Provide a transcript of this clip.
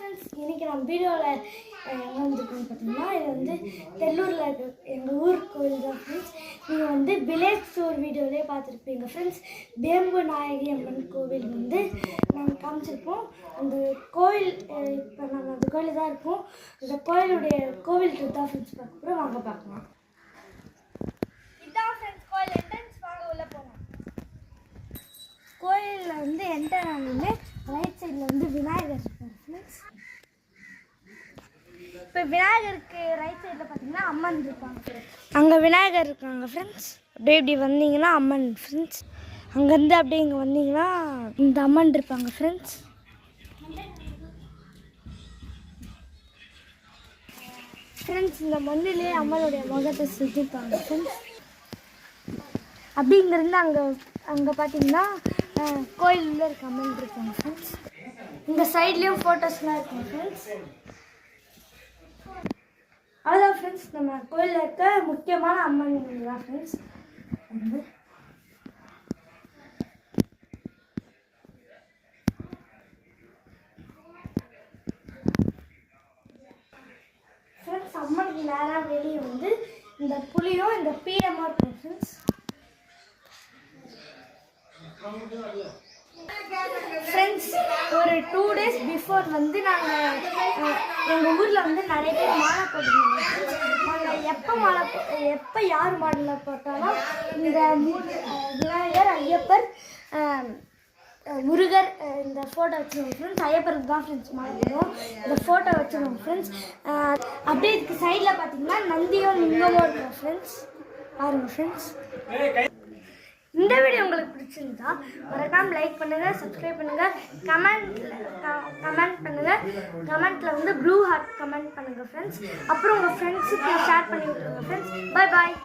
Friends, இன்றைக்கி நம்ம வீடியோவில் எங்கே வந்துருக்கோம்னு பார்த்தீங்கன்னா, இது வந்து தெல்லூரில் இருக்க எங்கள் ஊர் கோயில் தான் ஃப்ரெண்ட்ஸ். நீங்கள் வந்து வில்லேஜ் டூர் வீடியோவிலே பார்த்துருப்பீங்க ஃப்ரெண்ட்ஸ். வேம்பு நாயகி அம்மன் கோவில் வந்து நாங்கள் காமிச்சிருப்போம். அந்த கோயில் இப்போ நாங்கள் அந்த கோயில் தான் இருக்கோம். அந்த கோயிலுடைய கோவில் டூர் தான் ஃப்ரெண்ட்ஸ் பார்க்க போகிறோம். வாங்க பார்க்கலாம். இதுதான் ஃப்ரெண்ட்ஸ் கோயில் என்ட்ரன்ஸ். வாங்க உள்ளே போகலாம். கோயிலில் வந்து என்டர் ஆனோடனே ரைட் சைடில் வந்து விநாயகர் இருக்கார் ஃப்ரெண்ட்ஸ். இப்போ விநாயகருக்கு ரைட் சைடில் பார்த்தீங்கன்னா அம்மன் இருப்பாங்க. அங்கே விநாயகர் இருக்காங்க ஃப்ரெண்ட்ஸ். அப்படியே இப்படி வந்தீங்கன்னா அம்மன் ஃப்ரெண்ட்ஸ். அங்கேருந்து அப்படியே இங்கே வந்தீங்கன்னா இந்த அம்மன் இருப்பாங்க ஃப்ரெண்ட்ஸ். ஃப்ரெண்ட்ஸ், இந்த மண்ணிலே அம்மனுடைய முகத்தை சுற்றிப்பாங்க ஃப்ரெண்ட்ஸ். அப்படி இங்கேருந்து அங்கே பார்த்தீங்கன்னா கோயில் உள்ள இருக்க அம்மன் இருக்காங்க ஃப்ரெண்ட்ஸ். இந்த சைட்லேயும் ஃபோட்டோஸ்லாம் இருக்கும் ஃப்ரெண்ட்ஸ். அவ்வளோதான் ஃப்ரெண்ட்ஸ், நம்ம கோயிலில் இருக்க முக்கியமான அம்மன் தான் ஃப்ரெண்ட்ஸ். ஃப்ரெண்ட்ஸ், அம்மனுக்கு நேராக வெளியே வந்து இந்த புளியும் இந்த பீடமாக இருக்கும் ஃப்ரெண்ட்ஸ். ஃப்ரெண்ட்ஸ், ஒரு 2 days பிஃபோர் வந்து நாங்கள் எங்கள் ஊரில் வந்து நிறைய பேர் மாலை போட்டுருந்தாங்க. நாங்கள் எப்போ யார் மாடலை போட்டாலும் இந்த விநாயகர், ஐயப்பர், முருகர் இந்த ஃபோட்டோ வச்சுருவோம் ஃப்ரெண்ட்ஸ். ஐயப்பருக்கு தான் ஃப்ரெண்ட்ஸ் மாலை போடுவோம். இந்த ஃபோட்டோ வச்சுருவோம் ஃப்ரெண்ட்ஸ். அப்படியே இதுக்கு சைடில் பார்த்தீங்கன்னா நந்தியும் லிங்கமும் இருக்கும் ஃப்ரெண்ட்ஸ். பாருங்கள் ஃப்ரெண்ட்ஸ். இந்த வீடியோ உங்களுக்கு பிடிச்சிருந்தா மறக்காம லைக் பண்ணுங்கள், சப்ஸ்கிரைப் பண்ணுங்கள், கமெண்ட் பண்ணுங்கள். கமெண்ட்டில் வந்து ப்ளூ ஹார்ட் கமெண்ட் பண்ணுங்கள் ஃப்ரெண்ட்ஸ். அப்புறம் உங்கள் ஃப்ரெண்ட்ஸுக்கு ஷேர் பண்ணி விட்டுருங்க ஃப்ரெண்ட்ஸ். பாய் பாய்.